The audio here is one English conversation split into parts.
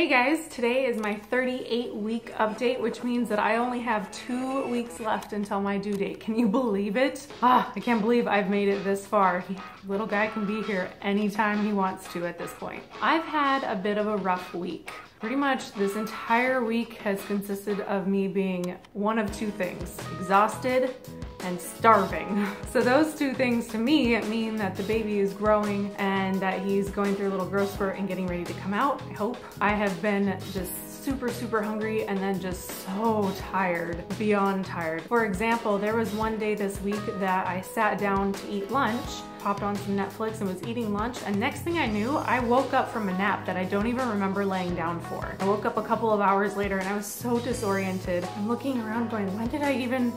Hey guys, today is my 38-week update, which means that I only have 2 weeks left until my due date. Can you believe it? I can't believe I've made it this far. Little guy can be here anytime he wants to at this point. I've had a bit of a rough week. Pretty much this entire week has consisted of me being one of two things: exhausted and starving. So those two things to me mean that the baby is growing and that he's going through a little growth spurt and getting ready to come out, I hope. I have been just super hungry and then just so tired, beyond tired. For example, there was one day this week that I sat down to eat lunch, popped on some Netflix and was eating lunch, and next thing I knew, I woke up from a nap that I don't even remember laying down for. I woke up a couple of hours later and I was so disoriented. I'm looking around going, when did I even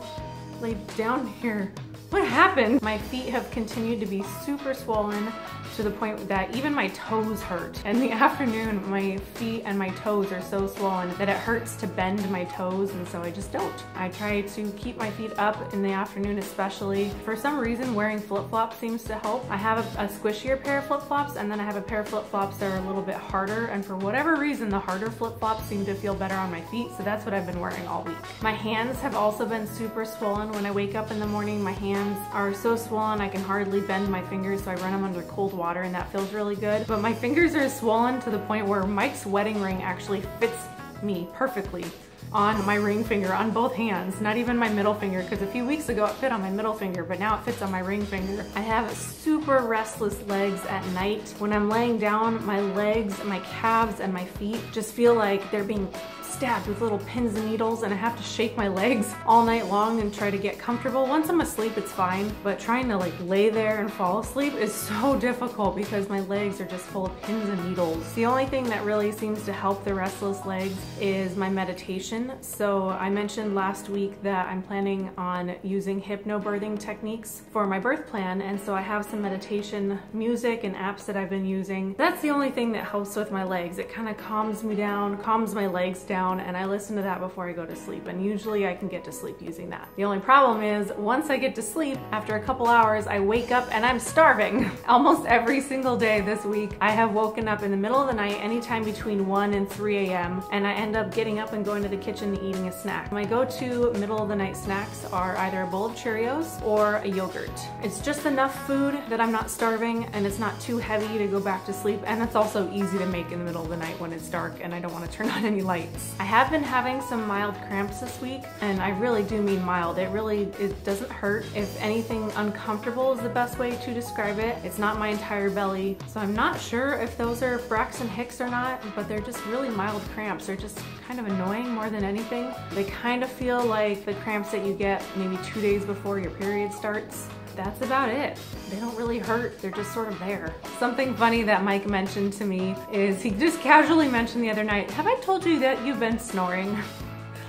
lay down here? What happened? My feet have continued to be super swollen to the point that even my toes hurt. In the afternoon, my feet and my toes are so swollen that it hurts to bend my toes, and so I just don't. I try to keep my feet up in the afternoon especially. For some reason, wearing flip-flops seems to help. I have a squishier pair of flip-flops, and then I have a pair of flip-flops that are a little bit harder, and for whatever reason, the harder flip-flops seem to feel better on my feet, so that's what I've been wearing all week. My hands have also been super swollen. When I wake up in the morning, my hands are so swollen I can hardly bend my fingers, so I run them under cold water and that feels really good. But my fingers are swollen to the point where Mike's wedding ring actually fits me perfectly on my ring finger, on both hands, not even my middle finger, because a few weeks ago it fit on my middle finger, but now it fits on my ring finger. I have super restless legs at night. When I'm laying down, my legs, my calves, and my feet just feel like they're being stabbed with little pins and needles, and I have to shake my legs all night long and try to get comfortable. Once I'm asleep, it's fine, but trying to like lay there and fall asleep is so difficult because my legs are just full of pins and needles. The only thing that really seems to help the restless legs is my meditation. So I mentioned last week that I'm planning on using hypnobirthing techniques for my birth plan, and so I have some meditation music and apps that I've been using. That's the only thing that helps with my legs. It kind of calms me down, calms my legs down, and I listen to that before I go to sleep, and usually I can get to sleep using that. The only problem is once I get to sleep, after a couple hours, I wake up and I'm starving. Almost every single day this week, I have woken up in the middle of the night, anytime between 1 and 3 a.m., and I end up getting up and going to the kitchen and eating a snack. My go-to middle of the night snacks are either a bowl of Cheerios or a yogurt. It's just enough food that I'm not starving and it's not too heavy to go back to sleep, and it's also easy to make in the middle of the night when it's dark and I don't want to turn on any lights. I have been having some mild cramps this week, and I really do mean mild. It doesn't hurt. If anything, uncomfortable is the best way to describe it. It's not my entire belly, so I'm not sure if those are Braxton Hicks or not, but they're just really mild cramps. They're just kind of annoying more than anything. They kind of feel like the cramps that you get maybe 2 days before your period starts. That's about it. They don't really hurt, they're just sort of there. Something funny that Mike mentioned to me is he just casually mentioned the other night, have I told you that you've been snoring?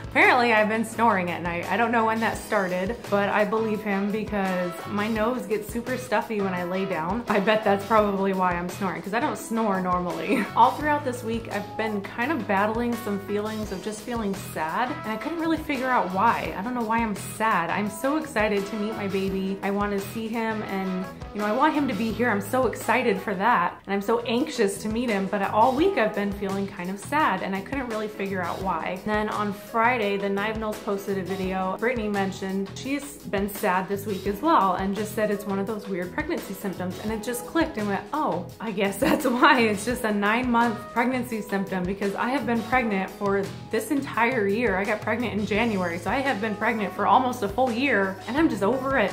Apparently I've been snoring at night. I don't know when that started, but I believe him because my nose gets super stuffy when I lay down. I bet that's probably why I'm snoring, because I don't snore normally. All throughout this week, I've been kind of battling some feelings of just feeling sad, and I couldn't really figure out why. I don't know why I'm sad. I'm so excited to meet my baby. I want to see him, and I want him to be here. I'm so excited for that, and I'm so anxious to meet him, but all week I've been feeling kind of sad, and I couldn't really figure out why. And then on Friday, the Knife Nose posted a video. Brittany mentioned she's been sad this week as well and just said it's one of those weird pregnancy symptoms, and it just clicked and went, oh, I guess that's why. It's just a 9-month pregnancy symptom, because I have been pregnant for this entire year. I got pregnant in January, so I have been pregnant for almost a full year, and I'm just over it.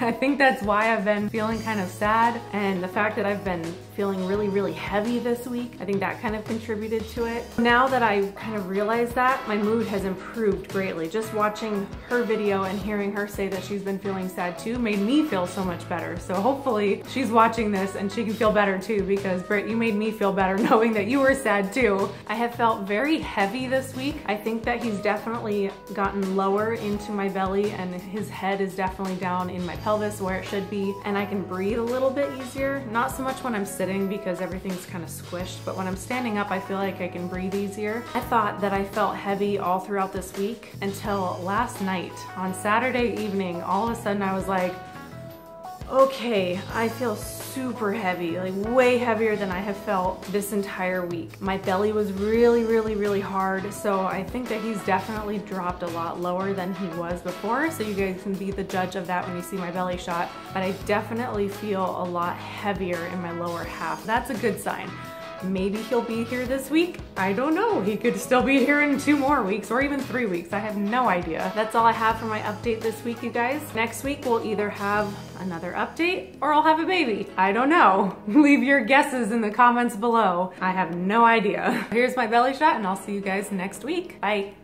I think that's why I've been feeling kind of sad, and the fact that I've been feeling really heavy this week, I think that kind of contributed to it. Now that I kind of realized that, my mood has improved greatly. Just watching her video and hearing her say that she's been feeling sad too made me feel so much better. So hopefully she's watching this and she can feel better too, because Britt, you made me feel better knowing that you were sad too. I have felt very heavy this week. I think that he's definitely gotten lower into my belly, and his head is definitely down in my pelvis where it should be, and I can breathe a little bit easier. Not so much when I'm sitting because everything's kind of squished, but when I'm standing up, I feel like I can breathe easier. I thought that I felt heavy all throughout this week until last night. On Saturday evening, all of a sudden I was like, Okay, I feel super heavy, like way heavier than I have felt this entire week. My belly was really hard, so I think that he's definitely dropped a lot lower than he was before, so you guys can be the judge of that when you see my belly shot, but I definitely feel a lot heavier in my lower half. That's a good sign. Maybe he'll be here this week. I don't know. He could still be here in 2 more weeks or even 3 weeks. I have no idea. That's all I have for my update this week, you guys. Next week, we'll either have another update or I'll have a baby. I don't know. Leave your guesses in the comments below. I have no idea. Here's my belly shot and I'll see you guys next week. Bye.